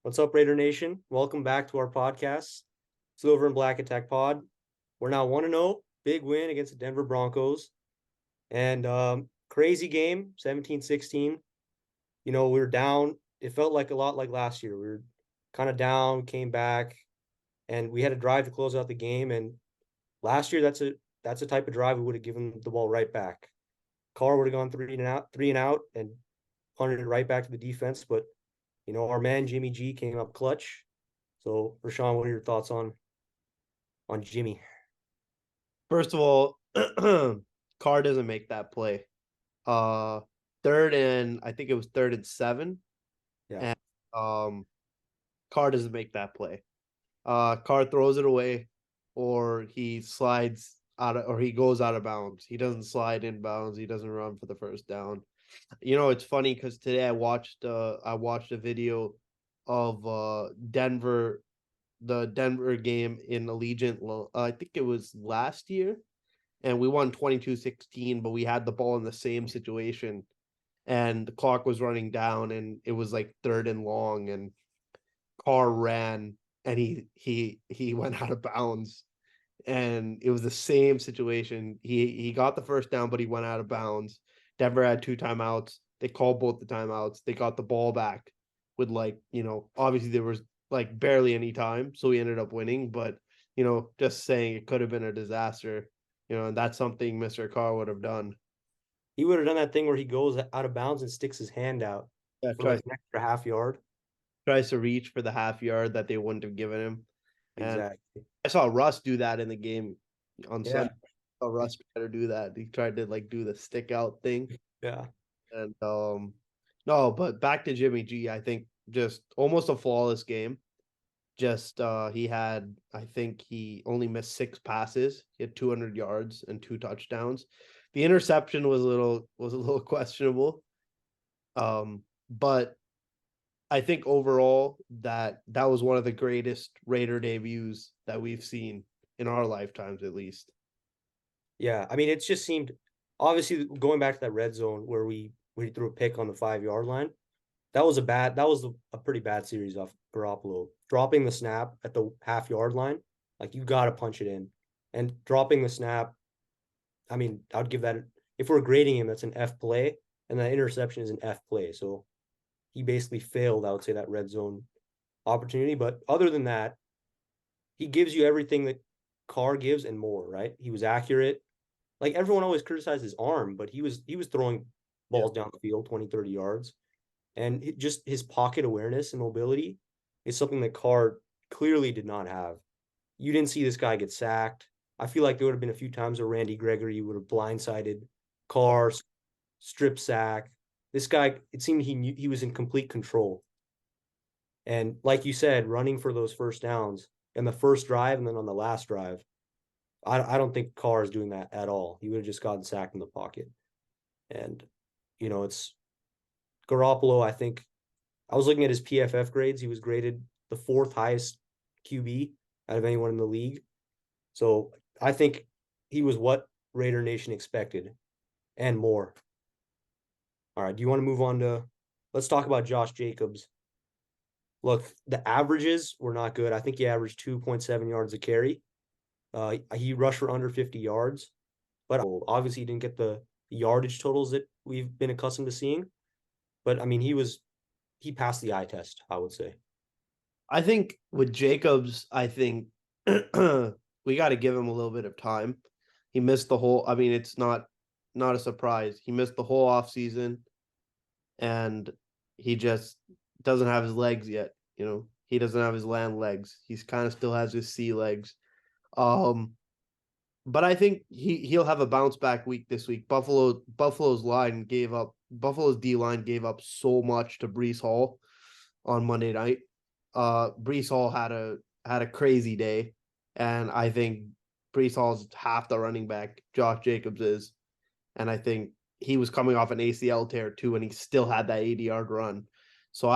What's up, Raider Nation? Welcome back to our podcast, Silver and Black Attack Pod. We're now 1-0, big win against the Denver Broncos. And crazy game, 17-16. We were down. It felt like a lot like last year. We were kind of down, came back, and we had a drive to close out the game. And last year, that's a type of drive we would have given the ball right back. Carr would have gone three and out, and punted it right back to the defense. But our man Jimmy G came up clutch. So, Rashawn, what are your thoughts on Jimmy? First of all, Carr doesn't make that play. Uh I think it was 3rd and 7. Yeah, And um Carr doesn't make that play. Carr throws it away, or he slides or he goes out of bounds. He doesn't slide in bounds. He doesn't run for the first down. It's funny because today I watched a video of the Denver game in Allegiant. I think it was last year, and we won 22-16, but we had the ball in the same situation, and the clock was running down, and it was like 3rd and long, and Carr ran, and he went out of bounds, and it was the same situation. He got the first down, but he went out of bounds. Denver had 2 timeouts. They called both the timeouts. They got the ball back with, obviously there was like barely any time, so we ended up winning, but just saying, it could have been a disaster. And that's something Mr. Carr would have done. he would have done that thing where he goes out of bounds and sticks his hand out Yeah, for like an extra half yard. tries to reach for the half yard that they wouldn't have given him. And Exactly. I saw Russ do that in the game on Yeah, Sunday. I saw Russ try to do that. He tried to like do the stick out thing. yeah. And no, but back to Jimmy G, I think just almost a flawless game. Just I think he only missed 6 passes. He had 200 yards and 2 touchdowns. The interception was a little questionable. But I think overall that was one of the greatest Raider debuts that we've seen in our lifetimes, at least. Yeah. I mean, it's just seemed obviously going back to that red zone where we threw a pick on the 5 yard line. That was a pretty bad series off Garoppolo. Dropping the snap at the half yard line, like you got to punch it in. And dropping the snap, I mean, I'd give that, if we're grading him, that's an F play, and that interception is an F play. So he basically failed, I would say, that red zone opportunity. But other than that, he gives you everything that Carr gives and more, right? He was accurate. Like everyone always criticized his arm, but he was throwing Yeah. balls down the field 20, 30 yards. And just his pocket awareness and mobility is something that Carr clearly did not have. You didn't see this guy get sacked. I feel like there would have been a few times where Randy Gregory would have blindsided Carr, strip sack. This guy, it seemed he knew he was in complete control. And like you said, running for those first downs and the first drive and then on the last drive, I don't think Carr is doing that at all. He would have just gotten sacked in the pocket. And, it's Garoppolo. I think I was looking at his PFF grades. He was graded the fourth highest QB out of anyone in the league. So I think he was what Raider Nation expected and more. All right. Do you want to move on to let's talk about Josh Jacobs? Look, the averages were not good. I think he averaged 2.7 yards a carry. He rushed for under 50 yards, but obviously he didn't get the yardage totals that we've been accustomed to seeing. But I mean, he passed the eye test, I would say. I think with Jacobs, I think we got to give him a little bit of time. He missed the whole. I mean, it's not a surprise. He missed the whole off season, and he just doesn't have his legs yet. He doesn't have his land legs. He's kind of still has his sea legs. Um, but I think he'll have a bounce back week this week. Buffalo's D line gave up so much to Brees Hall on Monday night. Brees Hall had a crazy day, and I think Brees Hall's half the running back Josh Jacobs is, and I think he was coming off an ACL tear too, and he still had that 80-yard run. So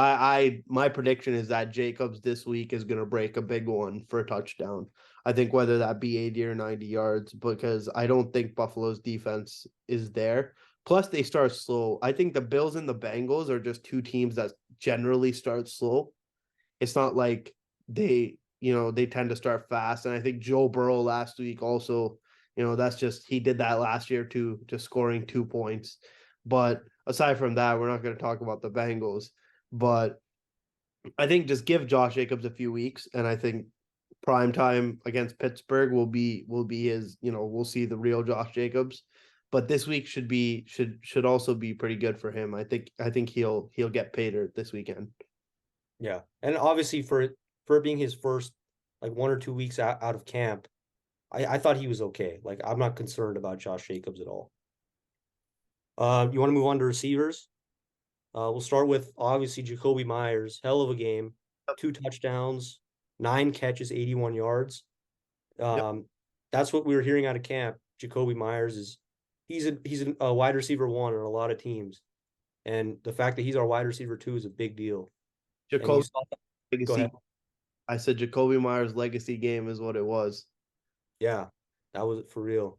my prediction is that Jacobs this week is going to break a big one for a touchdown. I think whether that be 80 or 90 yards, because I don't think Buffalo's defense is there. Plus, they start slow. I think the Bills and the Bengals are just two teams that generally start slow. it's not like they tend to start fast. And I think Joe Burrow last week also, that's just he did that last year too, just scoring 2 points. But aside from that, we're not going to talk about the Bengals. But I think just give Josh Jacobs a few weeks, and I think prime time against Pittsburgh will be his. We'll see the real Josh Jacobs. But this week should also be pretty good for him. I think he'll get paid this weekend. Yeah, and obviously for it being his first like 1 or 2 weeks out of camp, I thought he was okay. Like I'm not concerned about Josh Jacobs at all. You want to move on to receivers? We'll start with obviously Jacoby Myers. Hell of a game, 2 touchdowns, 9 catches, 81 yards. Yep. Um, that's what we were hearing out of camp. Jacoby Myers is he's a wide receiver one on a lot of teams, and the fact that he's our wide receiver two is a big deal. And you Jacoby saw that. Go legacy. ahead. I said Jacoby Myers legacy game is what it was. Yeah, that was for real.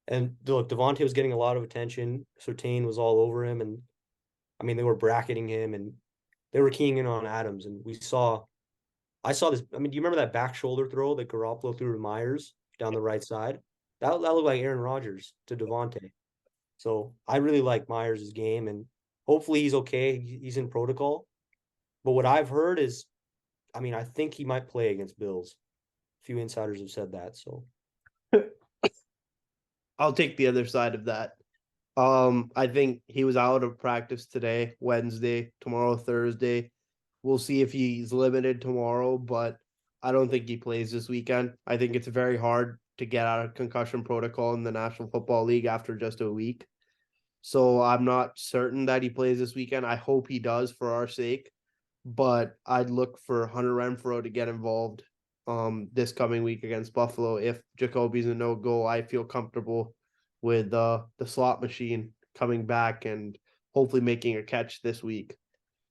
And look, Devontae was getting a lot of attention. Surtain was all over him, and I mean they were bracketing him, and they were keying in on Adams. And I saw this. I mean, do you remember that back shoulder throw that Garoppolo threw to Myers down the right side? That looked like Aaron Rodgers to Devontae. So I really like Myers' game, and hopefully he's okay. He's in protocol. But what I've heard is, I mean, I think he might play against Bills. A few insiders have said that. So I'll take the other side of that. I think he was out of practice today, Wednesday, tomorrow, Thursday. We'll see if he's limited tomorrow, but I don't think he plays this weekend. I think it's very hard to get out of concussion protocol in the National Football League after just a week. So I'm not certain that he plays this weekend. I hope he does for our sake, but I'd look for Hunter Renfrow to get involved this coming week against Buffalo. If Jacoby's a no-go, I feel comfortable with the slot machine coming back and hopefully making a catch this week. yeah,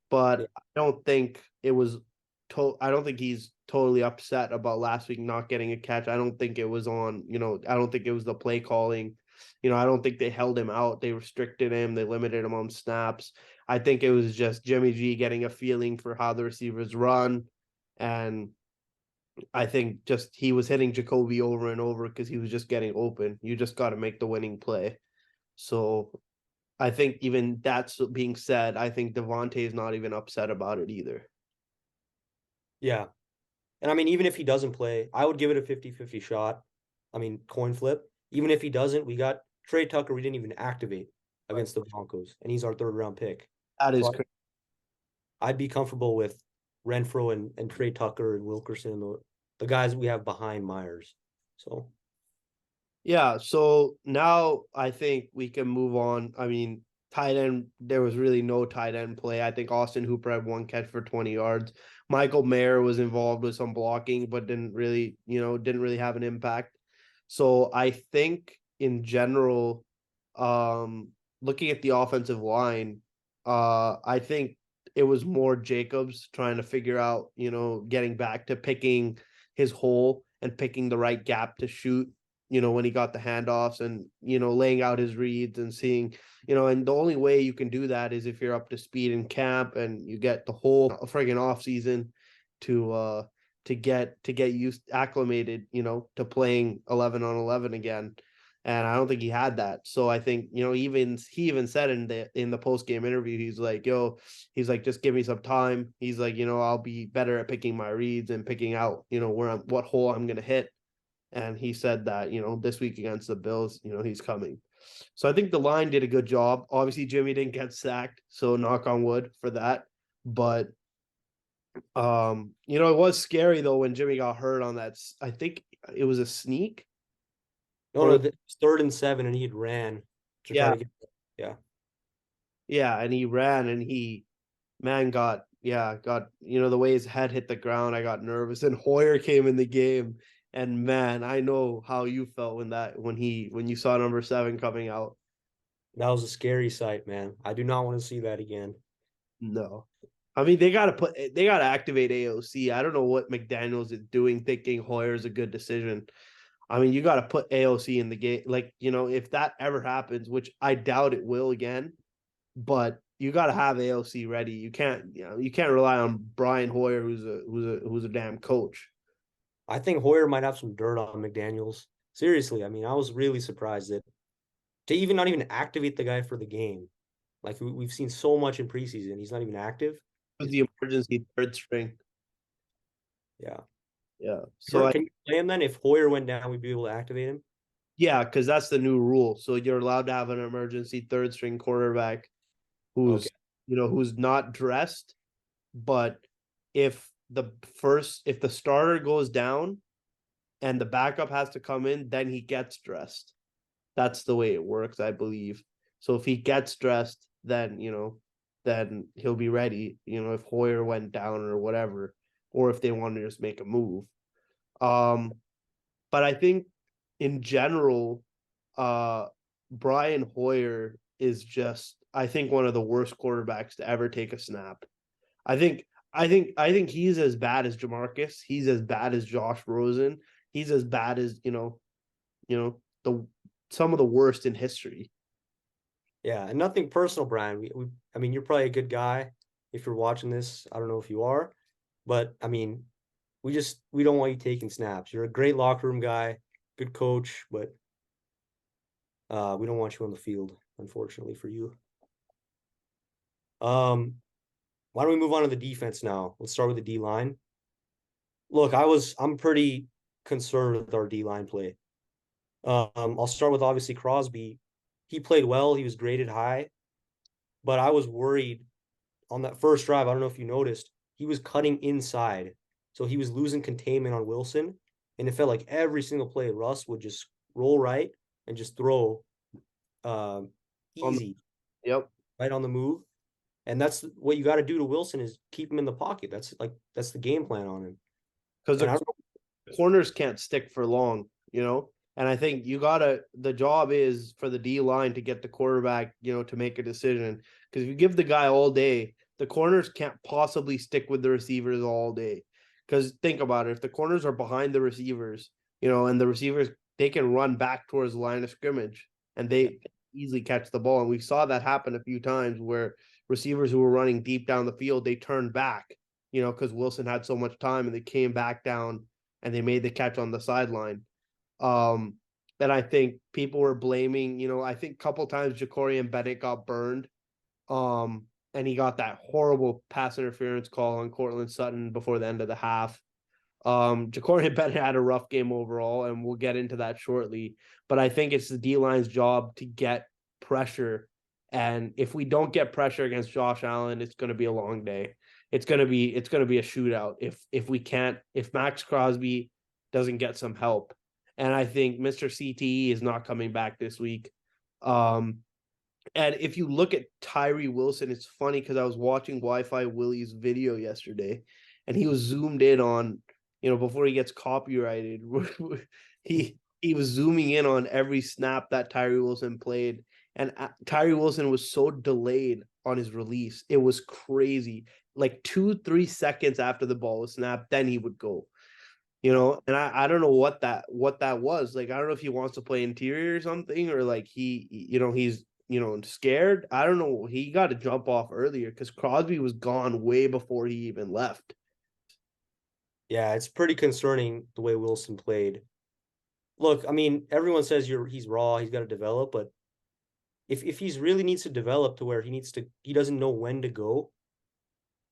But I don't think he's totally upset about last week not getting a catch. I don't think it was I don't think it was the play calling. I don't think they held him out. They restricted him. They limited him on snaps. I think it was just Jimmy G getting a feeling for how the receivers run. And I think just he was hitting Jacoby over and over because he was just getting open. You just got to make the winning play. So I think even that's being said, I think Devontae is not even upset about it either. yeah. And I mean, even if he doesn't play, I would give it a 50-50 shot. I mean, coin flip. Even if he doesn't, we got Trey Tucker we didn't even activate against the Broncos, and he's our third round pick. That is So crazy. I'd be comfortable with Renfro and Trey Tucker and Wilkerson, the guys we have behind Myers. So Yeah. So now I think we can move on. I mean, tight end, there was really no tight end play. I think Austin Hooper had 1 catch for 20 yards. Michael Mayer was involved with some blocking, but didn't really have an impact. So I think in general, looking at the offensive line, I think it was more Jacobs trying to figure out, getting back to picking his hole and picking the right gap to shoot, when he got the handoffs and, laying out his reads and seeing, and the only way you can do that is if you're up to speed in camp and you get the whole friggin' off season to get used acclimated, to playing 11 on 11 again. And I don't think he had that. So I think, he even said in the post game interview, he's like, just give me some time. He's like, I'll be better at picking my reads and picking out, what hole I'm gonna hit. And he said that, this week against the Bills, he's coming. So I think the line did a good job. Obviously, Jimmy didn't get sacked, so knock on wood for that. But it was scary though when Jimmy got hurt on that. I think it was a sneak. no, no, Or it's 3rd and 7, and he had ran to try yeah, to get. Yeah, yeah, and he ran and got the way his head hit the ground. I got nervous, and Hoyer came in the game. And man, I know how you felt when you saw number 7 coming out. that was a scary sight, man. I do not want to see that again. No. I mean, they gotta activate AOC. I don't know what McDaniels is doing, thinking Hoyer is a good decision. I mean, you got to put AOC in the game. Like, if that ever happens, which I doubt it will again, but you got to have AOC ready. You can't rely on Brian Hoyer, who's a damn coach. I think Hoyer might have some dirt on McDaniels. Seriously, I mean, I was really surprised that to even not even activate the guy for the game. Like we've seen so much in preseason, he's not even active. Was the emergency third string. Yeah. Yeah. So Sure. Can you play him then? If Hoyer went down, we'd be able to activate him. yeah, because that's the new rule. So you're allowed to have an emergency third string quarterback Okay. who's who's not dressed, but if if the starter goes down and the backup has to come in, then he gets dressed. That's the way it works, I believe. So if he gets dressed, then then he'll be ready. If Hoyer went down or whatever, or if they want to just make a move. Um, but I think in general, uh, Brian Hoyer is just, I think, one of the worst quarterbacks to ever take a snap. I think I think he's as bad as Jamarcus. He's as bad as Josh Rosen. He's as bad as the some of the worst in history. Yeah, and nothing personal, Brian. I mean, you're probably a good guy if you're watching this. I don't know if you are, but I mean, we don't want you taking snaps. You're a great locker room guy, good coach, but we don't want you on the field, unfortunately for you. Um, why don't we move on to the defense now? Let's start with the D line. Look, I'm pretty concerned with our D line play. I'll start with obviously Crosby. He played well. He was graded high, but I was worried on that first drive. I don't know if you noticed, he was cutting inside, so he was losing containment on Wilson, and it felt like every single play Russ would just roll right and just throw um, On easy Yep. right on the move. And that's what you got to do to Wilson is keep him in the pocket. That's the game plan on him. Because And the I corners can't stick for long. And I think the job is for the D line to get the quarterback, to make a decision. Because if you give the guy all day, the corners can't possibly stick with the receivers all day. Because think about it, if the corners are behind the receivers, and the receivers, they can run back towards the line of scrimmage and they easily catch the ball. And we saw that happen a few times where receivers who were running deep down the field, they turned back, because Wilson had so much time and they came back down and they made the catch on the sideline. Um, and I think people were blaming, I think a couple times Ja'Cory Bennett got burned. And he got that horrible pass interference call on Cortland Sutton before the end of the half. Ja'Cory Bennett had a rough game overall, and we'll get into that shortly. But I think it's the D line's job to get pressure. And if we don't get pressure against Josh Allen, it's going to be a long day. It's going to be a shootout if Max Crosby doesn't get some help. And I think Mr. CTE is not coming back this week. Um, and if you look at Tyree Wilson, it's funny because I was watching Wi-Fi Willie's video yesterday, and he was zoomed in on, before he gets copyrighted, he was zooming in on every snap that Tyree Wilson played, and Tyree Wilson was so delayed on his release, it was crazy. Like 2-3 seconds after the ball was snapped, then he would go. And I don't know what that was. Like, I don't know if he wants to play interior or something, or like he's scared. I don't know. He got to jump off earlier because Crosby was gone way before he even left. Yeah, it's pretty concerning the way Wilson played. Look, I mean, everyone says he's raw, he's got to develop, but if he's really needs to develop to where he doesn't know when to go,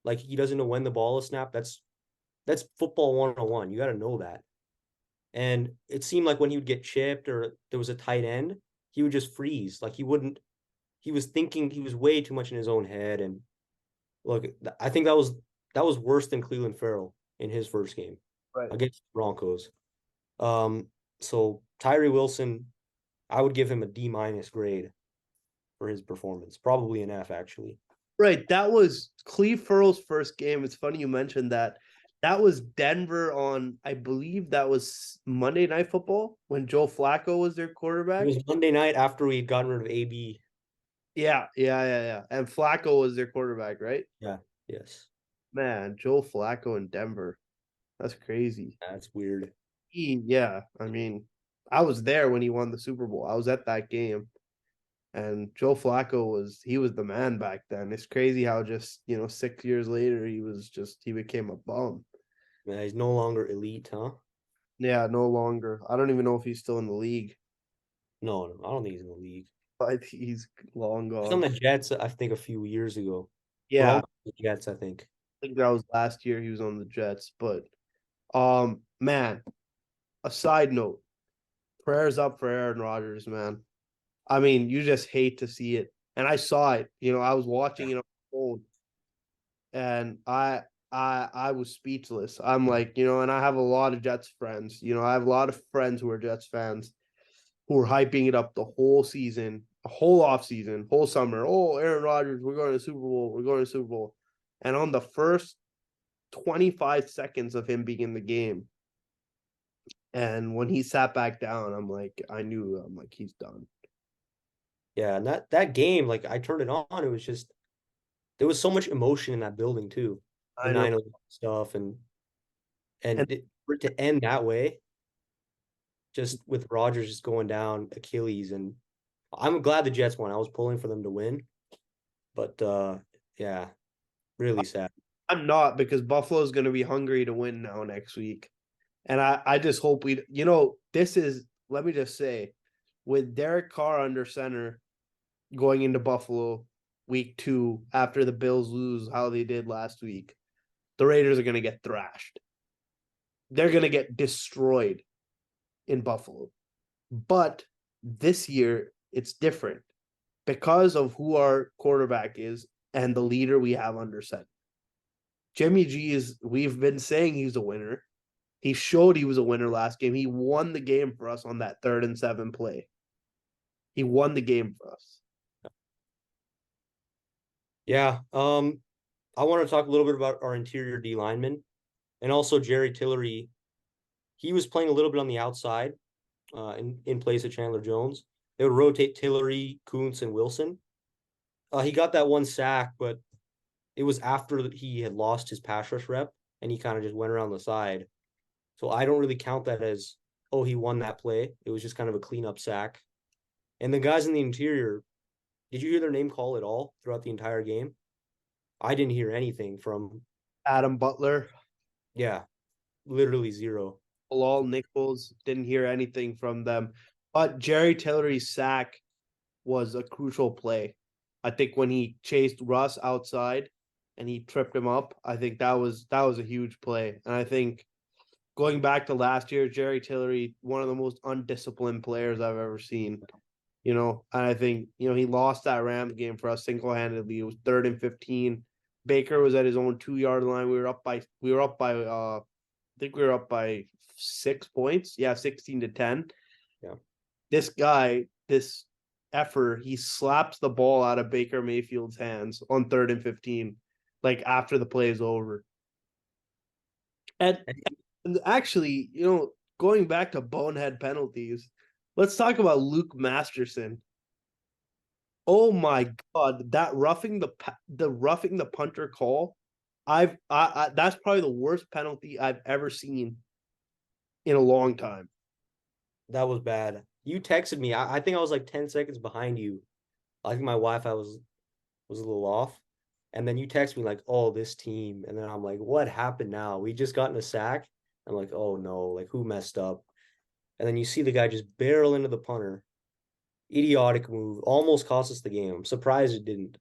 like he doesn't know when the ball is snapped, that's football 101. You got to know that. And it seemed like when he would get chipped or there was a tight end, he would just freeze. Like he was thinking he was way too much in his own head. And look, I think that was worse than Cleveland Farrell in his first game Right. against Broncos. Um, so Tyree Wilson, I would give him a D- grade for his performance, probably an F actually. Right. That was Cleve Farrell's first game. It's funny you mentioned that. That was Denver on, I believe that was Monday Night Football when Joe Flacco was their It quarterback. was Monday night after we had gotten rid of AB. Yeah. And Flacco was their quarterback, right? Yeah, yes, Man, Joe Flacco in Denver. That's crazy. that's weird. Yeah, I mean, I was there when he won the Super Bowl. I was at that game. And Joe Flacco he was the man back then. It's crazy how just 6 years later he became a bum. Man, he's no longer elite, huh? Yeah, no longer. I don't even know if he's still in the league. No, no, I don't think he's in the league. I think he's long He was on gone. the Jets, I think, a few years ago. Yeah, Well, the Jets, I think. I think that was last year he was on the Jets. But man, a side note, prayers up for Aaron Rodgers, man. I mean, you just hate to see it. And I saw it. I was watching it on my phone and I was speechless. I'm like, and I have a lot of Jets friends. I have a lot of friends who are Jets fans who were hyping it up the whole season, the whole off season, whole summer. Oh, Aaron Rodgers, we're going to Super Bowl. We're going to Super Bowl. And on the first 25 seconds of him being in the game, and when he sat back down, I'm like, he's done. Yeah, and that game, like I turned it on, it was just there was so much emotion in that building too. The I know. 9/11 stuff And for it to end that way, just with Rodgers just going down Achilles, and I'm glad the Jets won. I was pulling for them to win, but yeah, really sad. I'm not because Buffalo's going to be hungry to win now next week. And I just hope this is, let me just say, with Derek Carr under center going into Buffalo week 2 after the Bills lose how they did last week, the Raiders are going to get thrashed. They're going to get destroyed in Buffalo. But this year, it's different because of who our quarterback is and the leader we have under center. Jimmy G we've been saying he's a winner. He showed he was a winner last game. He won the game for us on that 3rd and 7 play. He won the game for us. Yeah, I want to talk a little bit about our interior D lineman and also Jerry Tillery. He was playing a little bit on the outside, in place of Chandler Jones. They would rotate Tillery, Kuntz, and Wilson. He got that one sack, but it was after he had lost his pass rush rep and he kind of just went around the side. So I don't really count that as, oh, he won that play. It was just kind of a cleanup sack. And the guys in the interior, did you hear their name call at all throughout the entire game? I didn't hear anything from, Adam Butler, yeah, literally zero. Bilal Nichols, didn't hear anything from them. But Jerry Tillery's sack was a crucial play. I think when he chased Russ outside and he tripped him up, I think that was a huge play. And I think going back to last year, Jerry Tillery, one of the most undisciplined players I've ever seen. And I think, he lost that Rams game for us single-handedly. It was 3rd and 15. Baker was at his own 2-yard line. We were up by I think we were up by 6 points. Yeah, 16-10. Yeah. This effort, he slaps the ball out of Baker Mayfield's hands on 3rd and 15, like after the play is over. And actually, going back to bonehead penalties, let's talk about Luke Masterson. Oh my God, that roughing the punter call. I that's probably the worst penalty I've ever seen in a long time. That was bad. You texted me. I think I was like 10 seconds behind you. I think my Wi-Fi was a little off. And then you text me like, oh, this team. And then I'm like, what happened now? We just got in a sack. I'm like, oh no, like who messed up? And then you see the guy just barrel into the punter. Idiotic move. Almost cost us the game. I'm surprised it didn't.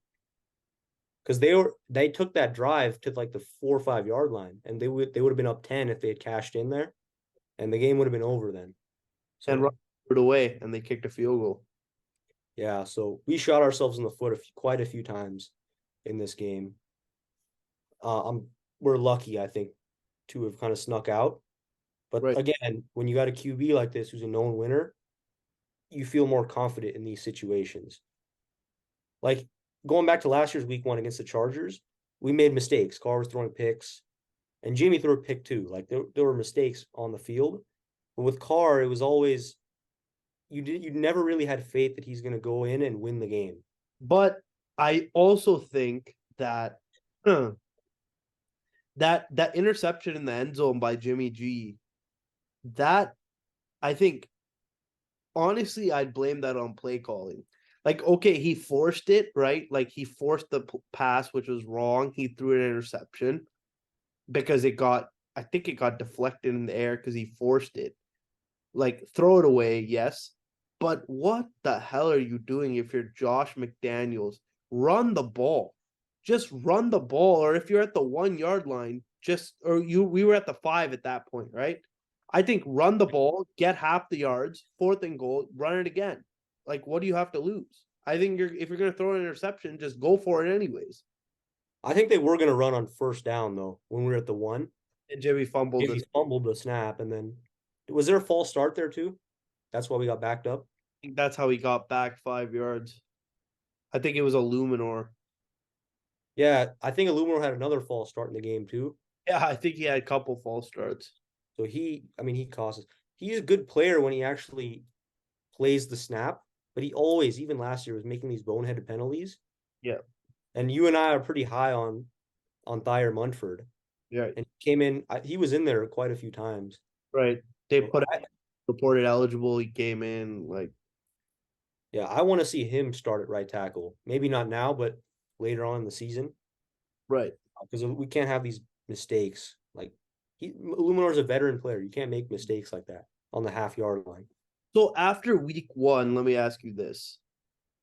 Because they took that drive to like the 4 or 5 yard line and they would have been up 10 if they had cashed in there. And the game would have been over then. So And it away, and they kicked a field goal. yeah, so we shot ourselves in the foot quite a few times in this game. We're lucky, I think, to have kind of snuck out. But Right. again, when you got a QB like this who's a known winner, you feel more confident in these situations. Like going back to last year's week 1 against the Chargers, we made mistakes. Carr was throwing picks, and Jimmy threw a pick too. Like there were mistakes on the field, but with Carr, it was always you never really had faith that he's going to go in and win the game. But I also think that that interception in the end zone by Jimmy G, that I think honestly I'd blame that on play calling. Like, okay, he forced it, right? Like he forced the pass, which was wrong. He threw an interception because I think it got deflected in the air because he forced it. Like, throw it away, yes. But what the hell are you doing if you're Josh McDaniels? Run the ball. Just run the ball. Or if you're at the 1 yard line, we were at the 5 at that point, right? I think run the ball, get half the yards, 4th and goal, run it again. Like, what do you have to lose? I think if you're gonna throw an interception, just go for it anyways. I think they were going to run on first down though when we were at the one. And Jimmy fumbled Jimmy this. I fumbled the snap, and then was there a false start there too? That's why we got backed up. think that's how he got back 5 yards. I think it was a Luminor. Yeah, I think Illumor had another false start in the game too. Yeah, I think he had a couple false starts. So I mean, he causes. He's a good player when he actually plays the snap, but he always, even last year, was making these boneheaded penalties. Yeah, And you and I are pretty high on Thayer Munford, yeah, and he came in. He was in there quite a few times. right. They So put reported eligible. He came in like yeah, I want to see him start at right tackle. Maybe not now, but later on in the season, right. because we can't have these mistakes. Like Luminor's a veteran player. You can't make mistakes like that on the half-yard line. So after week 1, let me ask you this: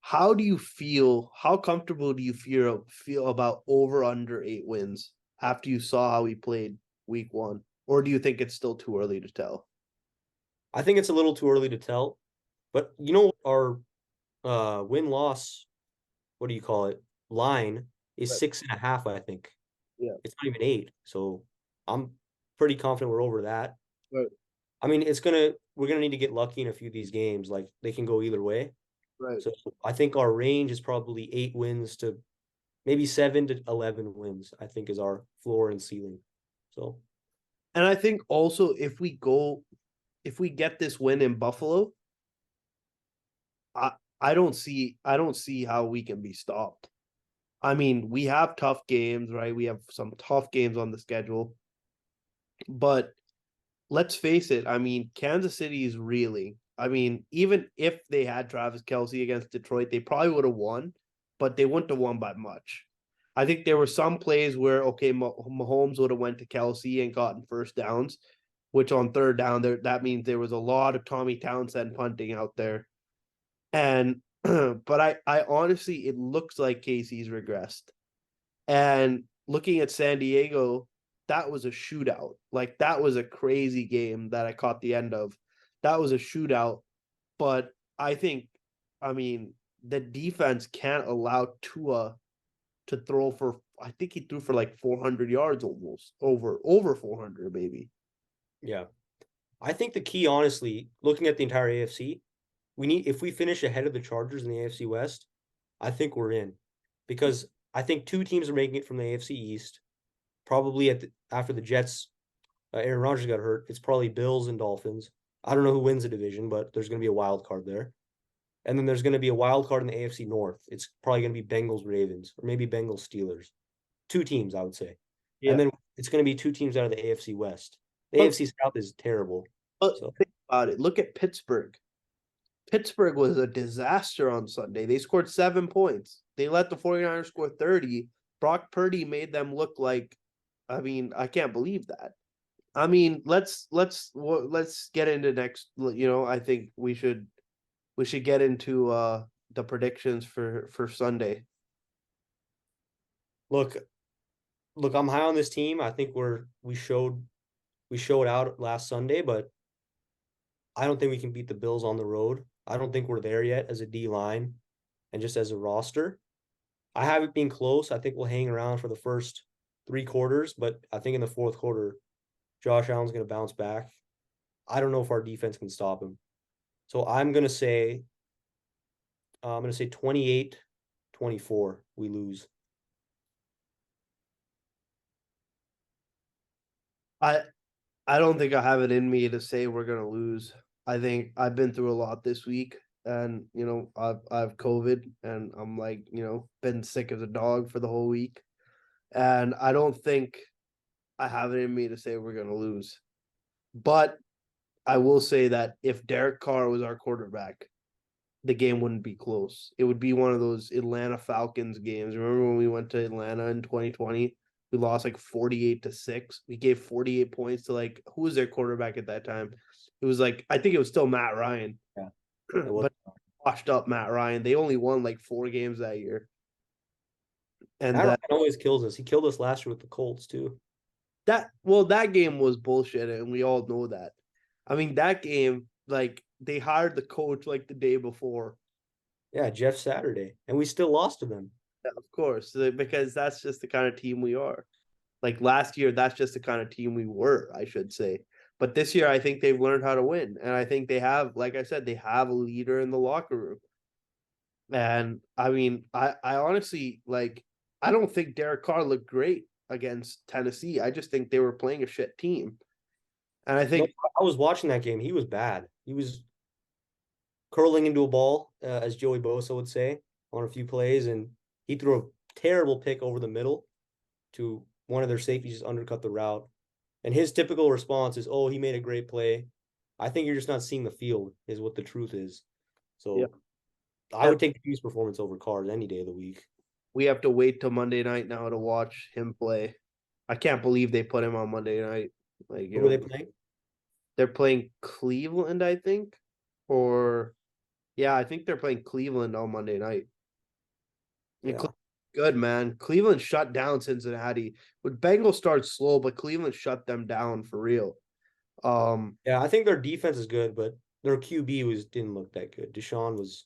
how do you feel? How comfortable do you feel about over under 8 wins after you saw how he played week 1, or do you think it's still too early to tell? I think it's a little too early to tell, but you know our win loss, what do you call it? Line is Right. 6.5, I think. Yeah. It's not even 8. So I'm pretty confident we're over that. Right. I mean, we're gonna need to get lucky in a few of these games. Like they can go either way. Right. So I think our range is probably 8 wins to maybe 7 to 11 wins, I think is our floor and ceiling. So And I think also if we get this win in Buffalo, I I don't see how we can be stopped. I mean, we have tough games, right? We have some tough games on the schedule. But let's face it, I mean, Kansas City is reeling. I mean, even if they had Travis Kelce against Detroit, they probably would have won, but they wouldn't have won by much. I think there were some plays where okay, Mahomes would have went to Kelce and gotten first downs, which on third down there that means there was a lot of Tommy Townsend punting out there. And but I honestly it looks like Casey's regressed. And looking at San Diego, that was a shootout. Like that was a crazy game that I caught the end of. That was a shootout, but I think, I mean, the defense can't allow Tua to throw for. I think he threw for like 400 yards almost, over 400 maybe. yeah. I think the key, honestly, looking at the entire AFC, if we finish ahead of the Chargers in the AFC West, I think we're in. Because I think two teams are making it from the AFC East. Probably after the Jets, Aaron Rodgers got hurt. It's probably Bills and Dolphins. I don't know who wins the division, but there's going to be a wild card there. And then there's going to be a wild card in the AFC North. It's probably going to be Bengals Ravens or maybe Bengals Steelers. Two teams, I would say. And Yeah, then it's going to be two teams out of the AFC West. The but AFC South is terrible. but So think about it. Look at Pittsburgh. Pittsburgh was a disaster on Sunday. They scored 7 points. They let the 49ers score 30. Brock Purdy made them look like, I mean, I can't believe that. I mean, let's get into next, I think we should get into the predictions for Sunday. look, I'm high on this team. I think we showed out last Sunday, but I don't think we can beat the Bills on the road. I don't think we're there yet as a D line and just as a roster. I have it being close. I think we'll hang around for the first 3 quarters, but I think in the fourth quarter, Josh Allen's going to bounce back. I don't know if our defense can stop him. So I'm going to say 28-24 we lose. I I don't think I have it in me to say we're gonna lose. I think I've been through a lot this week, and I've COVID, and I'm like been sick as a dog for the whole week, and I don't think I have it in me to say we're gonna lose. But I will say that if Derek Carr was our quarterback, the game wouldn't be close. It would be one of those Atlanta Falcons games. Remember when we went to Atlanta in 2020? We lost like 48-6. We gave 48 points to like who was their quarterback at that time? It was like I think it was still Matt Ryan. Yeah, it was. But washed up Matt Ryan. They only won like 4 games that year. And Matt Ryan always kills us. He killed us last year with the Colts too. that game was bullshit, and we all know that. I mean, that game, like they hired the coach like the day before. Yeah, Jeff Saturday, and we still lost to them. Yeah, of course, because that's just the kind of team we are. Like last year, that's just the kind of team we were, I should say. But this year, I think they've learned how to win, and I think they have, like I said, they have a leader in the locker room. And I mean, I honestly like. I don't think Derek Carr looked great against Tennessee. I just think they were playing a shit team, and I No, think I was watching that game. He was bad. He was curling into a ball, as Joey Bosa would say, on a few plays, and he threw a terrible pick over the middle to one of their safeties, just undercut the route. And his typical response is, "Oh, he made a great play." I think you're just not seeing the field, is what the truth is. yeah, So I would take the Chiefs' performance over Carr's any day of the week. we have to wait till Monday night now to watch him play. I can't believe they put him on Monday night. Like Who are they playing? they're playing Cleveland, I think, or yeah, I think they're playing Cleveland on Monday night. And Yeah. good man. Cleveland shut down Cincinnati. With Bengals start slow, but Cleveland shut them down for real. Yeah, I think their defense is good, but their QB didn't look that good. Deshaun was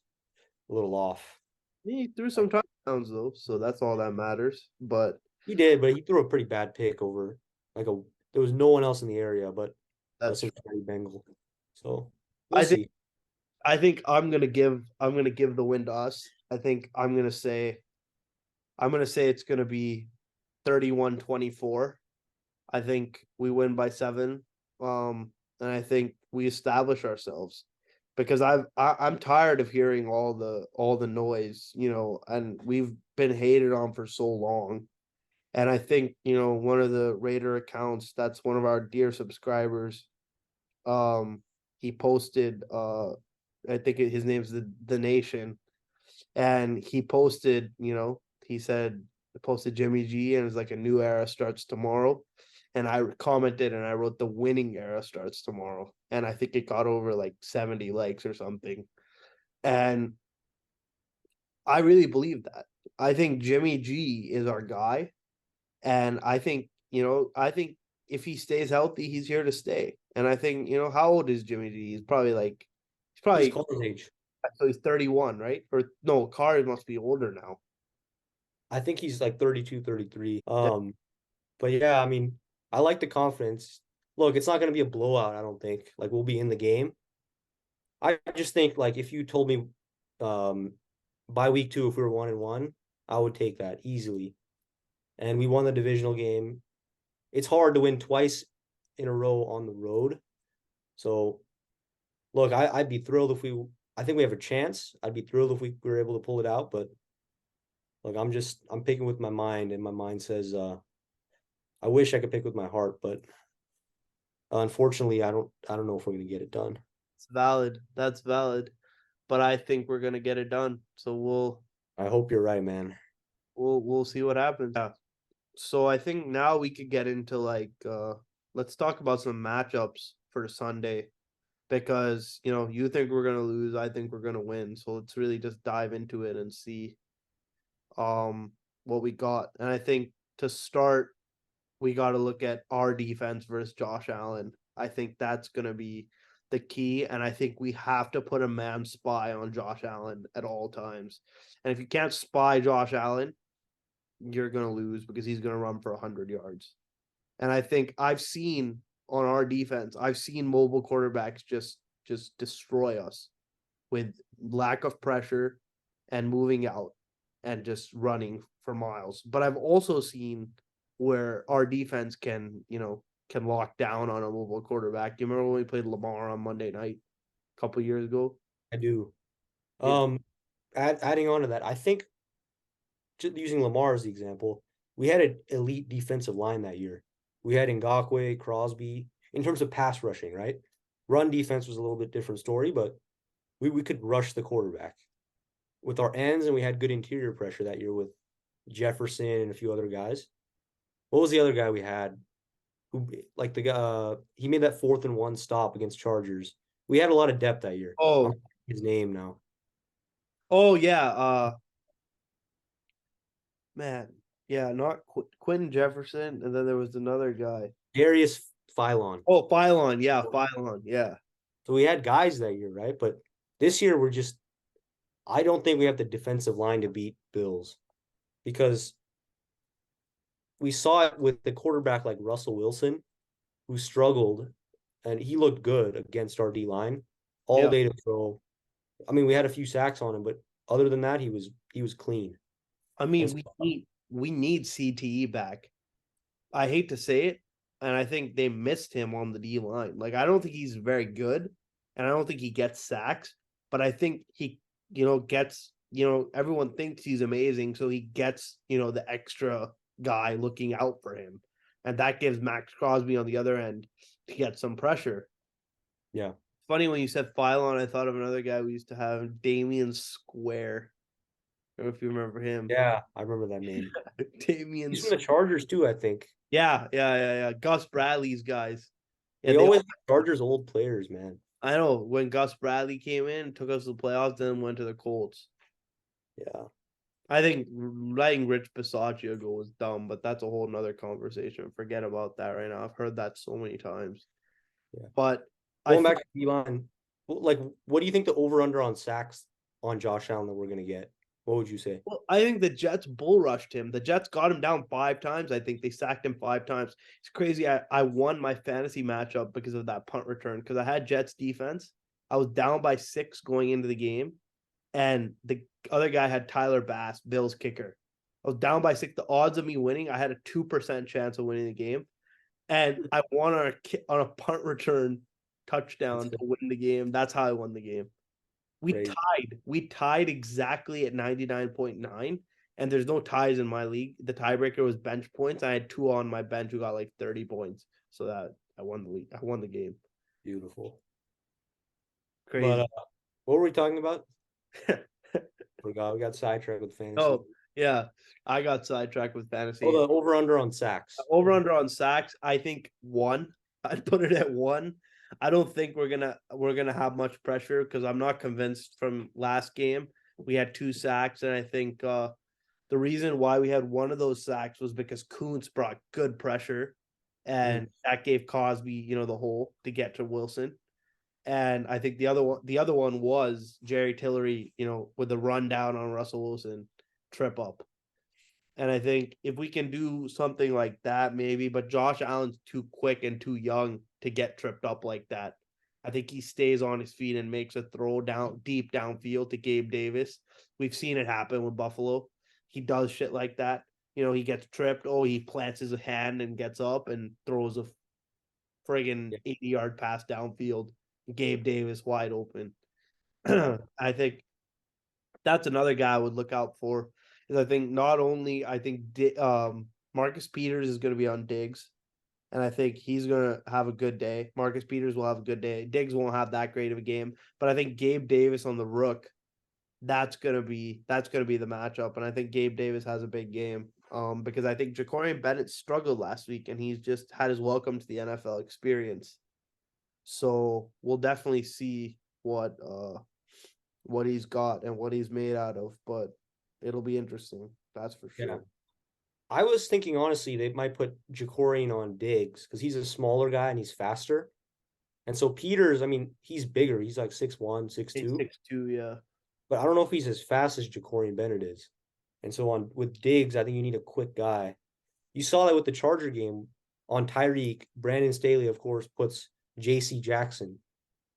a little off. He threw some touchdowns though, so that's all that matters. But He did, but he threw a pretty bad pick over like a there was no one else in the area but a that's Cincinnati Bengal. So we'll I think see. I'm gonna give the win to us. I think I'm gonna say it's gonna be 31-24. I think we win by 7. And I think we establish ourselves because I'm tired of hearing all the noise, and we've been hated on for so long. And I think, one of the Raider accounts, that's one of our dear subscribers, he posted I think his name's the Nation, and he posted, he said posted Jimmy G and it's like a new era starts tomorrow. And I commented and I wrote the winning era starts tomorrow. And I think it got over like 70 likes or something. And I really believe that. I think Jimmy G is our guy. And I think if he stays healthy, he's here to stay. And I think, how old is Jimmy G? He's probably He's probably, Carr's age. so he's 31, right? Or no, Carr must be older now. I think he's like 32, 33. Yeah. But yeah, I mean, I like the confidence. Look, it's not going to be a blowout, I don't think. Like we'll be in the game. I just think like if you told me um by week 2 if we were 1-1, I would take that easily. And we won the divisional game. It's hard to win twice in a row on the road. So look, I'd be thrilled if I think we have a chance. I'd be thrilled if we were able to pull it out, but look, I'm picking with my mind, and my mind says I wish I could pick with my heart, but unfortunately I don't know if we're gonna get it done. It's valid. That's valid. But I think we're gonna get it done. So I hope you're right, man. we'll see what happens. Yeah. So I think now we could get into let's talk about some matchups for Sunday because you think we're gonna lose, I think we're gonna win. So let's really just dive into it and see what we got. And I think to start, we got to look at our defense versus Josh Allen. I think that's gonna be the key, and I think we have to put a man spy on Josh Allen at all times. And if you can't spy Josh Allen, you're going to lose because he's going to run for 100 yards. And I think I've seen on our defense, I've seen mobile quarterbacks just destroy us with lack of pressure and moving out and just running for miles. But I've also seen where our defense can lock down on a mobile quarterback. Do you remember when we played Lamar on Monday night a couple years ago? I do. Yeah. Adding on to that, I think just using Lamar as the example, we had an elite defensive line that year. We had Ngakoue, Crosby, in terms of pass rushing, right? Run defense was a little bit different story, but we could rush the quarterback with our ends, and we had good interior pressure that year with Jefferson and a few other guys. What was the other guy we had? Who like the guy? He made that 4th and 1 stop against Chargers. We had a lot of depth that year. I'm Oh, his name now. oh yeah. Man, yeah, not Quentin Jefferson, and then there was another guy. Darius Phylon. Oh, Phylon, yeah, Phylon, yeah. So we had guys that year, right? But this year we're just I don't think we have the defensive line to beat Bills because we saw it with the quarterback like Russell Wilson, who struggled and he looked good against our D line all Yeah. day to throw. I mean, we had a few sacks on him, but other than that, he was clean. I And mean, so, we need CTE back. I hate to say it, and I think they missed him on the D line. Like, I don't think he's very good, and I don't think he gets sacks, but I think he, gets, everyone thinks he's amazing, so he gets, the extra guy looking out for him. And that gives Max Crosby on the other end to get some pressure. yeah, Funny when you said Phylon, I thought of another guy we used to have, Damian Square. I don't know if you remember him. yeah, I remember that name. Damian. He's from the Chargers too, I think. Yeah. Gus Bradley's guys. Yeah, We they. always have Chargers old players, man. I know when Gus Bradley came in, took us to the playoffs, then went to the Colts. Yeah. I think letting Rich Bisaccia go was dumb, but that's a whole nother conversation. Forget about that right now. I've heard that so many times. Yeah. But I Going think back to D-line, like, what do you think the over/under on sacks on Josh Allen that we're gonna get? What would you say? well, I think the Jets bull rushed him. The Jets got him down 5 times. I think they sacked him 5 times. It's crazy. I won my fantasy matchup because of that punt return because I had Jets defense. I was down by 6 going into the game, and the other guy had Tyler Bass, Bills kicker. I was down by 6. The odds of me winning, I had a 2% chance of winning the game, and I won on a punt return touchdown to win the game. That's how I won the game. We Crazy. tied. We tied exactly at 99.9. And there's no ties in my league. The tiebreaker was bench points. I had 2 on my bench who got like 30 points. So that I won the league. I won the game. Beautiful. Crazy. But what were we talking about? Forgot. We got sidetracked with fantasy. Oh, yeah. I got sidetracked with fantasy. Oh, the over/under on sacks. Over under on sacks, I think 1. I'd put it at 1. I don't think we're gonna have much pressure because I'm not convinced from last game. We had 2 sacks, and I think the reason why we had one of those sacks was because Kuntz brought good pressure, and that gave Cosby, the hole to get to Wilson. And I think the other one was Jerry Tillery, with the rundown on Russell Wilson trip up. And I think if we can do something like that, maybe, but Josh Allen's too quick and too young to get tripped up like that. I think he stays on his feet and makes a throw down deep downfield to Gabe Davis. We've seen it happen with Buffalo. He does shit like that. He gets tripped. Oh, he plants his hand and gets up and throws a friggin' 80-yard pass downfield. Gabe Davis wide open. I think that's another guy I would look out for. Is I think not only I think Marcus Peters is going to be on Diggs, and I think he's going to have a good day. Marcus Peters will have a good day. Diggs won't have that great of a game, but I think Gabe Davis on the Rook, that's gonna be the matchup, and I think Gabe Davis has a big game. Because I think Jacorian Bennett struggled last week, and he's just had his welcome to the NFL experience. So we'll definitely see what he's got and what he's made out of, but it'll be interesting. That's for sure. Yeah. I was thinking honestly they might put Jacorian on Diggs because he's a smaller guy and he's faster. And so Peters, I mean, he's bigger. He's like 6'1", 6'2". 6'2", yeah. But I don't know if he's as fast as Jacorian Bennett is. And so with Diggs, I think you need a quick guy. You saw that with the Charger game on Tyreek. Brandon Staley, of course, puts J.C. Jackson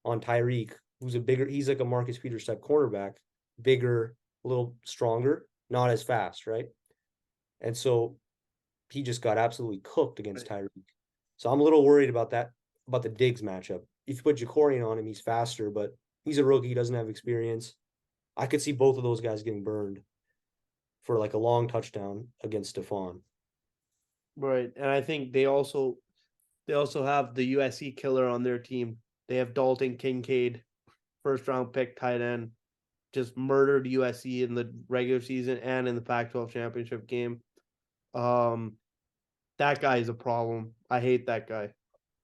on Tyreek, he's like a Marcus Peters type cornerback, bigger, a little stronger, not as fast, right? And so he just got absolutely cooked against Tyreek. So I'm a little worried about that, about the Diggs matchup. If you put Jacorian on him, he's faster, but he's a rookie, he doesn't have experience. I could see both of those guys getting burned for like a long touchdown against Stephon. Right. And I think they also have the USC killer on their team. They have Dalton Kincaid. first round pick tight end, just murdered USC in the regular season and in the Pac-12 championship game. That guy is a problem. I hate that guy.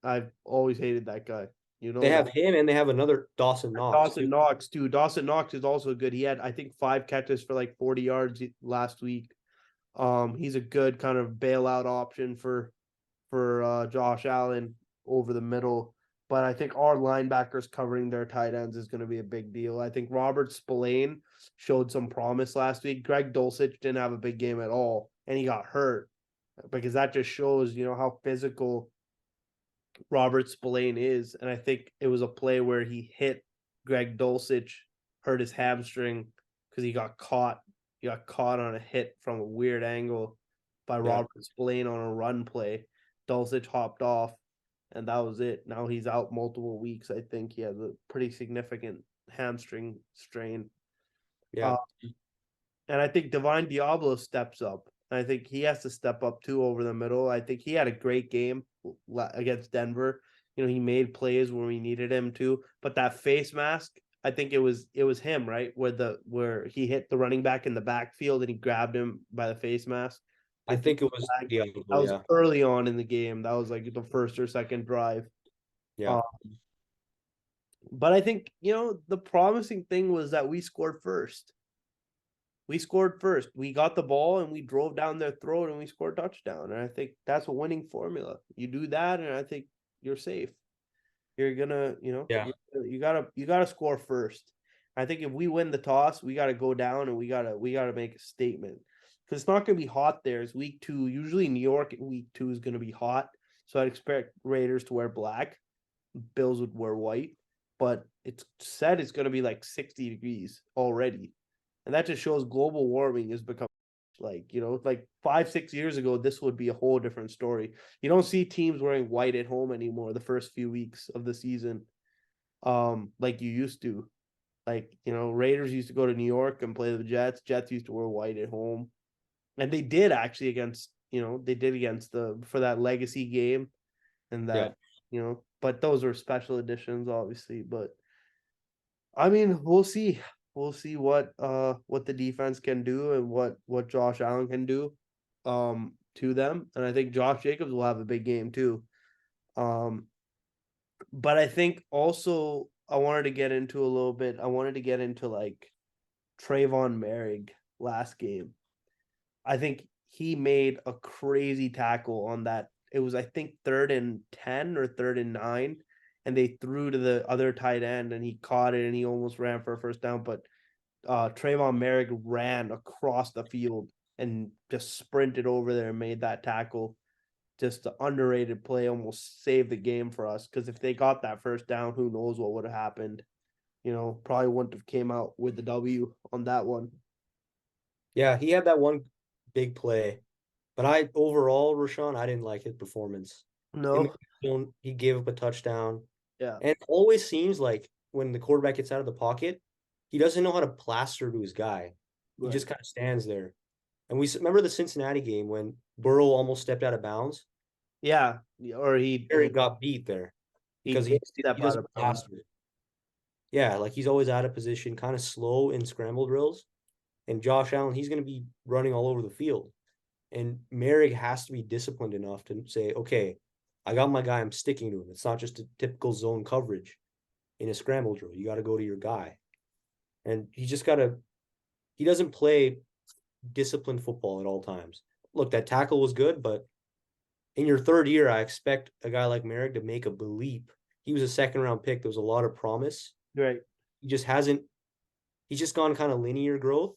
I've always hated that guy. You They know have that. him and they have another Dawson Knox too. Dawson Knox too. Dawson Knox is also good. He had, I think, 5 catches for like 40 yards last week. He's a good kind of bailout option for Josh Allen over the middle. But I think our linebackers covering their tight ends is going to be a big deal. I think Robert Spillane showed some promise last week. Greg Dulcich didn't have a big game at all, and he got hurt because that just shows, how physical Robert Spillane is. And I think it was a play where he hit Greg Dulcich, hurt his hamstring because he got caught. He got caught on a hit from a weird angle by Yeah. Robert Spillane on a run play. Dulcich hopped off, and that was it. Now he's out multiple weeks. I think he has a pretty significant hamstring strain. Yeah. And I think Divine Diablo steps up. I think he has to step up too over the middle. I think he had a great game against Denver. He made plays where we needed him to. But that face mask, I think it was him, right? Where he hit the running back in the backfield and he grabbed him by the face mask. I think it was That Diablo, was yeah. early on in the game. That was like the first or second drive. Yeah. But I think, the promising thing was that we scored first. We scored first. We got the ball and we drove down their throat and we scored a touchdown. And I think that's a winning formula. You do that, and I think you're safe. You're gonna, Yeah. you gotta score first. I think if we win the toss, we gotta go down and we gotta make a statement. Because it's not gonna be hot there. It's week 2. Usually New York in week 2 is gonna be hot. So I'd expect Raiders to wear black. Bills would wear white. But it's said it's gonna be like 60 degrees already. And that just shows global warming has become like 5-6 years ago, this would be a whole different story. You don't see teams wearing white at home anymore the first few weeks of the season, like you used to. Raiders used to go to New York and play the Jets. Jets used to wear white at home, and they did actually against for that legacy game, and that but those were special editions, obviously. But I mean, we'll see. We'll see what the defense can do and what Josh Allen can do to them. And I think Josh Jacobs will have a big game too. But I think also I wanted to get into a little bit. I wanted to get into like Trayvon Merrick last game. I think he made a crazy tackle on that. It was, I think, 3rd and 10 or 3rd and 9. And they threw to the other tight end and he caught it and he almost ran for a first down. But Trayvon Merrick ran across the field and just sprinted over there and made that tackle. Just the underrated play, almost saved the game for us. Because if they got that first down, who knows what would have happened. Probably wouldn't have came out with the W on that one. Yeah, he had that one big play. But overall, Rashawn, I didn't like his performance. In the No. zone, he gave up a touchdown. Yeah. And it always seems like when the quarterback gets out of the pocket, he doesn't know how to plaster to his guy. He Right. just kind of stands there. And we remember the Cincinnati game when Burrow almost stepped out of bounds. Yeah. Or he Eric got beat there because did he step out of doesn't bounds. plaster. Yeah, like he's always out of position, kind of slow in scramble drills. And Josh Allen, he's going to be running all over the field. And Merrick has to be disciplined enough to say, okay, I got my guy, I'm sticking to him. It's not just a typical zone coverage in a scramble drill. You got to go to your guy. And he doesn't play disciplined football at all times. Look, that tackle was good, but in your 3rd year, I expect a guy like Merrick to make a leap. He was a 2nd-round pick. There was a lot of promise. Right. He's just gone kind of linear growth.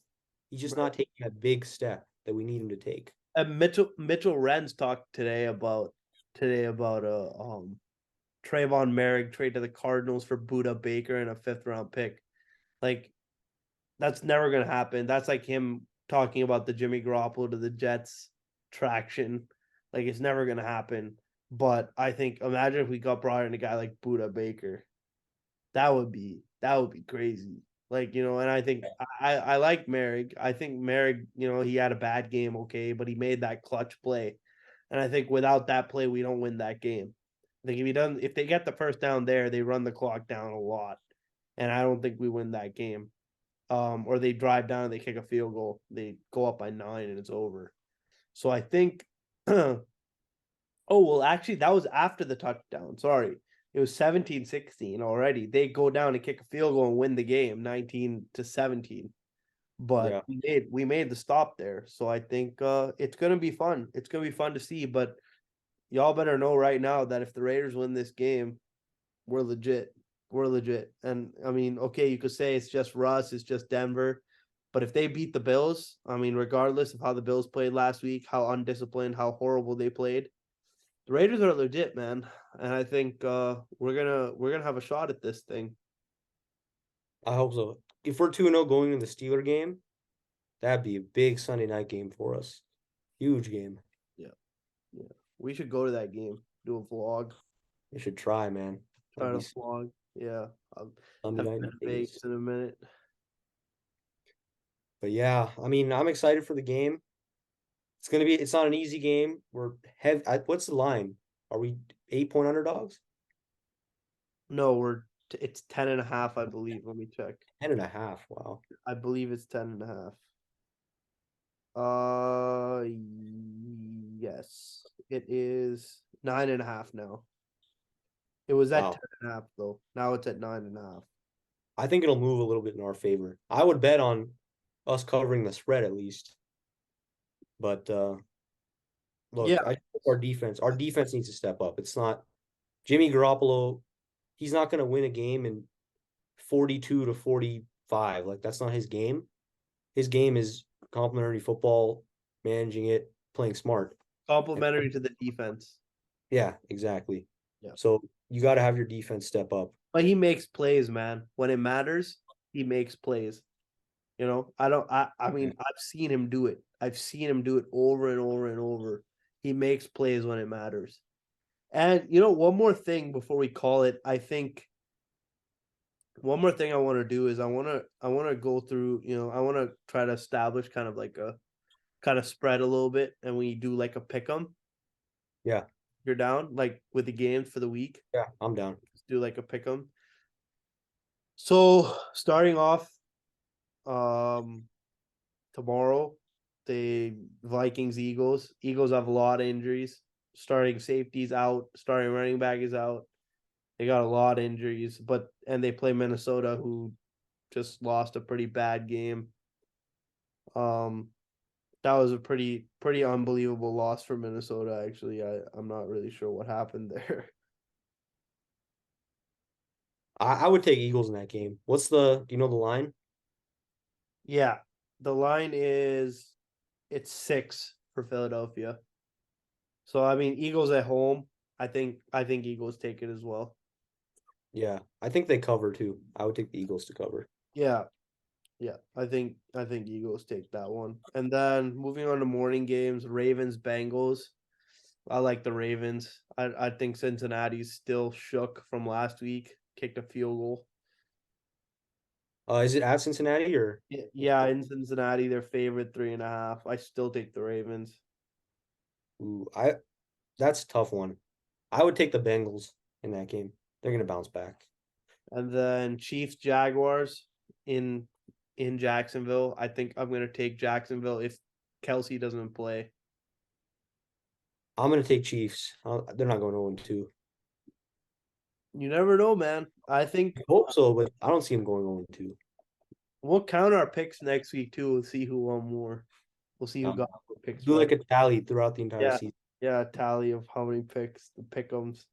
He's just not taking that big step that we need him to take. And Mitchell Renz talked today about Trayvon Merrick trade to the Cardinals for Buda Baker and a 5th-round pick. Like, that's never gonna happen. That's like him talking about the Jimmy Garoppolo to the Jets traction. Like, it's never gonna happen. But I think, imagine if we brought in a guy like Buda Baker. That would be crazy. And I think I like Merrick. I think Merrick, he had a bad game, okay, but he made that clutch play. And I think without that play, we don't win that game. I think if they get the first down there, they run the clock down a lot. and I don't think we win that game. Or they drive down and they kick a field goal. They go up by 9 and it's over. So I think oh, well, actually, that was after the touchdown. Sorry. It was 17-16 already. They go down and kick a field goal and win the game 19-17. But Yeah. we made the stop there. So I think it's gonna be fun. It's gonna be fun to see. But y'all better know right now that if the Raiders win this game, we're legit. We're legit. And I mean, okay, you could say it's just Russ, it's just Denver. But if they beat the Bills, I mean, regardless of how the Bills played last week, how undisciplined, how horrible they played, the Raiders are legit, man. And I think we're gonna have a shot at this thing. I hope so. If we're 2-0 going into the Steeler game, that'd be a big Sunday night game for us. Huge game. Yeah. Yeah. We should go to that game, do a vlog, We should try, man. try That'd to be vlog. Yeah. I'll Sunday have night been in to Vegas. Vegas in a minute. But yeah, I mean, I'm excited for the game. It's not an easy game. What's the line? Are we 8-point underdogs? No, it's 10.5, I believe. Let me check. 10.5. Wow. I believe it's 10.5. Yes, it is 9.5 now. It was at Wow. 10.5 though. Now it's at 9.5. I think it'll move a little bit in our favor. I would bet on us covering the spread at least. But look, Yeah, our defense needs to step up. It's not Jimmy Garoppolo, he's not gonna win a game in 42-45. Like that's not his game. His game is complementary football, managing it, playing smart. And complimentary to the defense. yeah, exactly. Yeah, So you got to have your defense step up. but he makes plays, man. When it matters, he makes plays. You know, I don't. I mean, I've seen him do it. I've seen him do it over and over and over. He makes plays when it matters. And you know, one more thing before we call it, I think one more thing I want to do is I want to go through, I want to try to establish kind of like a kind of spread a little bit, and we do like a pick 'em. Yeah, You're down like with the games for the week. yeah, I'm down. Let's do like a pick 'em. So starting off, um, tomorrow, the Vikings Eagles. Eagles have a lot of injuries. Starting safeties out. Starting running back is out. They got a lot of injuries, and they play Minnesota, who just lost a pretty bad game. Um, that was a pretty unbelievable loss for Minnesota. Actually, I'm not really sure what happened there. I would take Eagles in that game. Do you know the line? Yeah, the line it's 6 for Philadelphia. So I mean, Eagles at home. I think Eagles take it as well. Yeah, I think they cover too. I would take the Eagles to cover. Yeah, yeah. I think Eagles take that one. And then moving on to morning games, Ravens, Bengals. I like the Ravens. I think Cincinnati's still shook from last week. Kicked a field goal. Is it at Cincinnati or? Yeah, in Cincinnati, they're favorite 3.5. I still take the Ravens. Ooh, that's a tough one. I would take the Bengals in that game. They're gonna bounce back. And then Chiefs, Jaguars in in Jacksonville. I think I'm gonna take Jacksonville if Kelsey doesn't play. I'm gonna take Chiefs. They're not going 0-2. You never know, man. I think I hope so, but I don't see them going 0-2. we'll count our picks next week too. We'll see who won more. We'll see who Um, got more picks do right. like a tally throughout the entire Yeah, season. yeah, tally of how many picks, the pick'ems.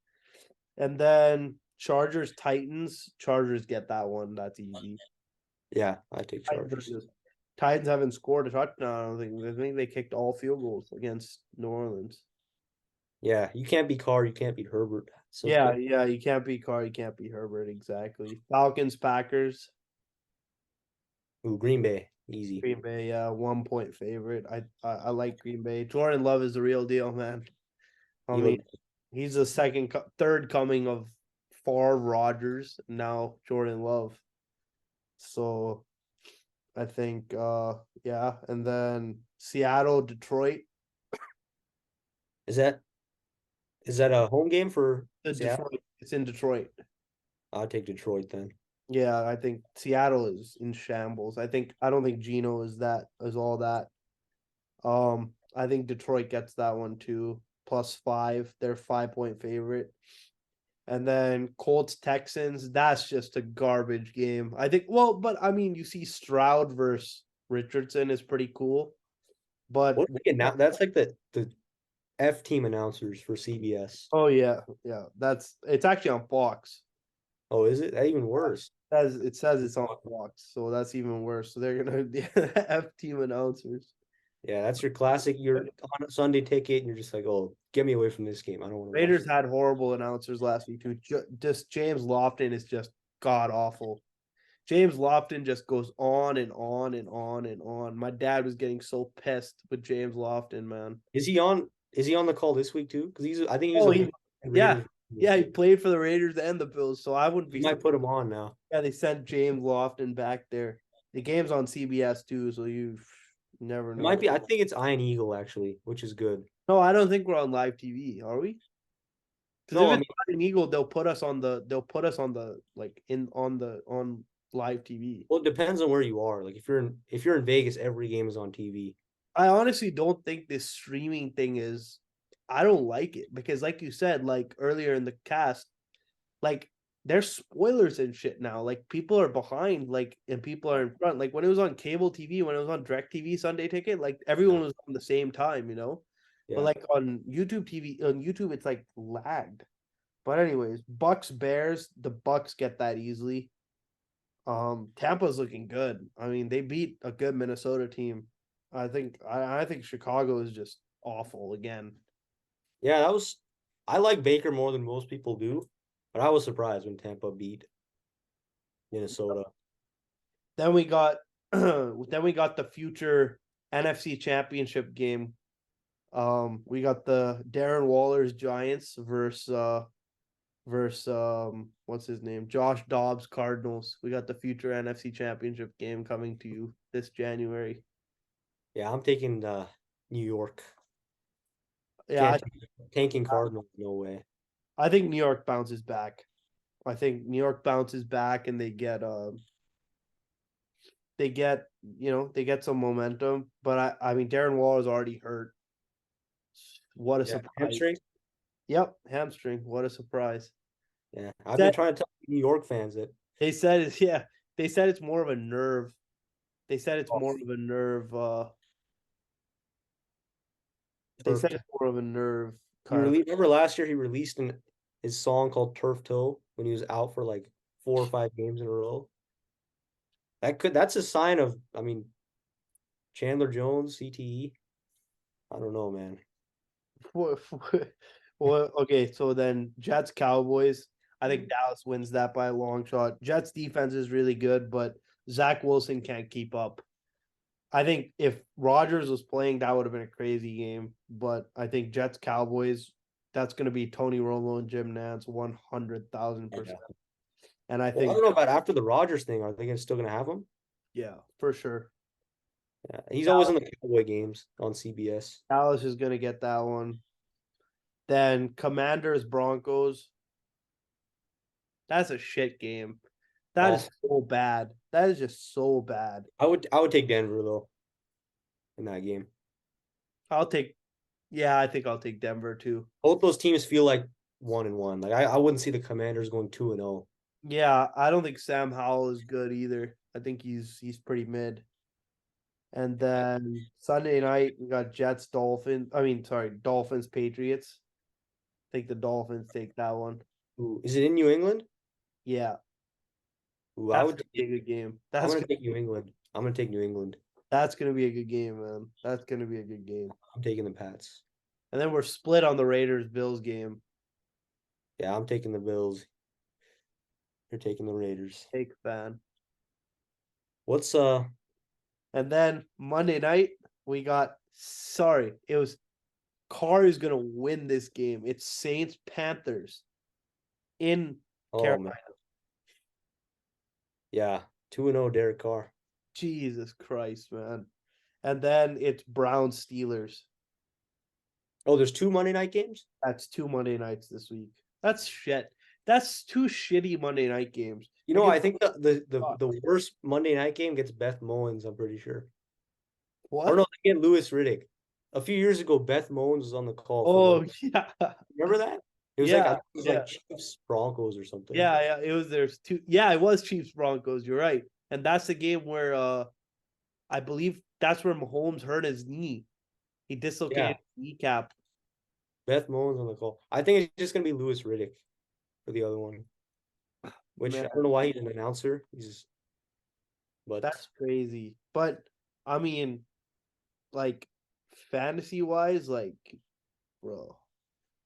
And then Chargers, Titans. Chargers get that one. That's easy. Yeah, I take Titans, Chargers. Titans haven't scored a touchdown. I don't think. I think they kicked all field goals against New Orleans. Yeah, you can't beat Carr, you can't beat Herbert. Yeah, Simple. yeah. You can't beat Carr. You can't beat Herbert. Exactly. Falcons, Packers. Ooh, Green Bay, easy. Green Bay, 1 point favorite. I like Green Bay. Jordan Love is the real deal, man. I He mean, looked. he's the third coming of Favre, Rodgers, now Jordan Love. So I think, yeah, and then Seattle, Detroit. Is that a home game for The Seattle? Detroit, it's in Detroit. I'll take Detroit then. Yeah, I think Seattle is in shambles. I don't think Geno is all that. I think Detroit gets that one too. +5. They're 5-point favorite. And then Colts Texans, that's just a garbage game. I think well, but I mean you see Stroud versus Richardson is pretty cool. But What again now? That's like the F team announcers for CBS. oh yeah, yeah. It's actually on Fox. Oh, is it? That even worse. It says it's on Fox, so that's even worse. So they're gonna F team announcers. Yeah, that's your classic. You're on a Sunday ticket, and you're just like, oh, get me away from this game. I don't want to watch Raiders it. had horrible announcers last week too. Just James Lofton is just god awful. James Lofton just goes on and on and on and on. My dad was getting so pissed with James Lofton, man. Is he on? Is he on the call this week too? Because I think he was Oh, a yeah, Raiders. yeah, he played for the Raiders and the Bills, so I wouldn't You be. might put him on now. Yeah, they sent James Lofton back there. The game's on CBS too, so you never It know. might be. I think it's Iron Eagle actually, which is good. No, I don't think we're on live TV, are we? Because No, if I it's mean, an Eagle, they'll put us on the like in on live TV. well, it depends on where you are. Like if you're in Vegas, every game is on TV. I honestly don't think this streaming thing is. I don't like it because, like you said, like earlier in the cast, like there's spoilers and shit now. Like people are behind, like and people are in front. Like when it was on cable TV, when it was on Direct TV Sunday Ticket, like everyone was on the same time, you know. But Yeah, like on YouTube TV, on YouTube, it's like lagged. But anyways, Bucks Bears, the Bucks get that easily. Tampa's looking good. I mean, they beat a good Minnesota team. I think Chicago is just awful again. yeah. That was. I like Baker more than most people do, but I was surprised when Tampa beat Minnesota. Then we got the future NFC Championship game. We got the Darren Waller's Giants versus what's his name? Josh Dobbs Cardinals. We got the future NFC Championship game coming to you this January. Yeah, I'm taking New York. Yeah, Can't tanking Cardinals. No way. I think New York bounces back. I think New York bounces back and they get some momentum. But I mean Darren Waller's already hurt. What a Yeah, surprise. hamstring. Yep, hamstring. What a surprise. Yeah, I've been Said trying to tell New York fans that. they said it's yeah, they said it's more of a nerve. They said it's Oh, more of a nerve they turf said toe. it's more of a nerve He kind of. released. Remember last year he released his song called "Turf Toe" when he was out for like 4 or 5 games in a row. That's a sign of. I mean, Chandler Jones, CTE. I don't know, man. Well, okay, so then Jets Cowboys. I think Mm. Dallas wins that by a long shot. Jets defense is really good, but Zach Wilson can't keep up. I think if Rodgers was playing, that would have been a crazy game. But I think Jets Cowboys, that's going to be Tony Romo and Jim Nantz 100,000%. Yeah. And I Well, I think, don't know about after the Rodgers thing. Are they still gonna have him? yeah, for sure. Yeah, he's always in the Cowboy games on CBS. Dallas is going to get that one. Then Commanders Broncos. That's a shit game. That is Awful. so bad. That is just so bad. I would take Denver though in that game. I'll take, yeah, I think I'll take Denver too. Both those teams feel like 1-1. Like I wouldn't see the Commanders going 2-0. Yeah, I don't think Sam Howell is good either. I think he's pretty mid. And then Sunday night we got Jets Dolphins. I mean, sorry, Dolphins Patriots. I think the Dolphins take that one. Ooh, is it in New England? Yeah, Ooh, I that's would. gonna be a good game. I'm gonna take New England. I'm gonna take New England. That's gonna be a good game, man. That's gonna be a good game. I'm taking the Pats. And then we're split on the Raiders Bills game. Yeah, I'm taking the Bills. You're taking the Raiders. Take fan. What's And then Monday night we got. Sorry, it was Carr is gonna win this game. It's Saints Panthers in oh Carolina. man. Yeah, 2-0 Derek Carr. Jesus Christ, man. And then it's Browns Steelers. Oh, there's 2 Monday night games? That's 2 Monday nights this week. That's shit. That's 2 shitty Monday night games. You know, I Against think the Bucks. the worst Monday night game gets Beth Mowins, I'm pretty sure. Or What? no, they get Lewis Riddick. A few years ago, Beth Mowins was on the call for Oh the yeah, remember that? It was like I yeah, think it was yeah, like Chiefs Broncos or something. yeah. It was there's two. Yeah, it was Chiefs Broncos. You're right, and that's the game where I believe that's where Mahomes hurt his knee. He Yeah, dislocated his kneecap. Beth Mowins on the call. I think it's just gonna be Lewis Riddick for the other one, which Man, I don't know why he's an announcer. But that's crazy. But I mean, like fantasy wise, like bro.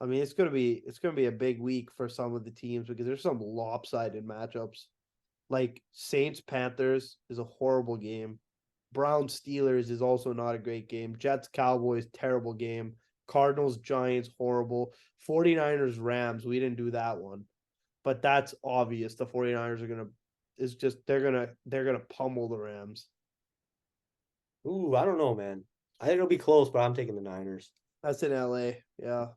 I mean, it's gonna be a big week for some of the teams because there's some lopsided matchups. Like Saints Panthers is a horrible game. Browns Steelers is also not a great game. Jets Cowboys terrible game. Cardinals Giants horrible. 49ers Rams, we didn't do that one. But that's obvious. The 49ers are going to is just they're going to pummel the Rams. ooh, I don't know, man. I think it'll be close, but I'm taking the Niners. That's in LA. Yeah.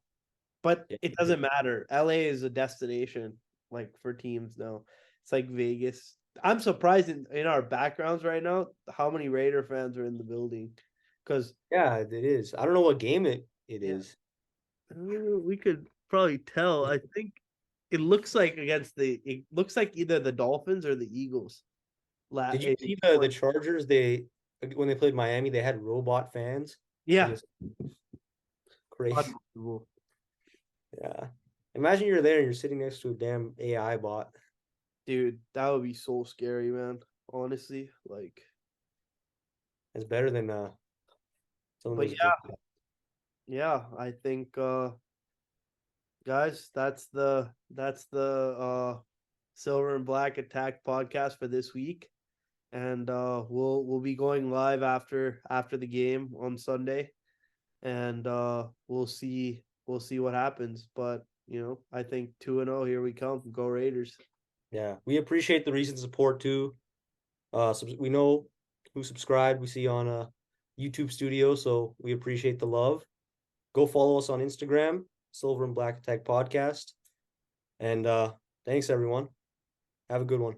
But Yeah. it doesn't matter. LA is a destination like for teams now. It's like Vegas. I'm surprised in our backgrounds right now how many Raider fans are in the building. Because Yeah, it is. I don't know what game it yeah, is. we could probably tell. I think it looks like it looks like either the Dolphins or the Eagles. Did you see the Chargers? They when they played Miami, they had robot fans. Yeah. It's crazy. Unbelievable. Yeah. Imagine you're there and you're sitting next to a damn AI bot. Dude, that would be so scary, man. Honestly, like, It's better than some of but those games. yeah, I think guys, that's the Silver and Black Attack podcast for this week. And we'll be going live after the game on Sunday. And we'll see what happens. But I think 2-0, here we come. Go Raiders. Yeah. We appreciate the recent support too. We know who subscribed. We see on YouTube Studio, so we appreciate the love. Go follow us on Instagram, Silver and Black Attack Podcast. And thanks everyone. Have a good one.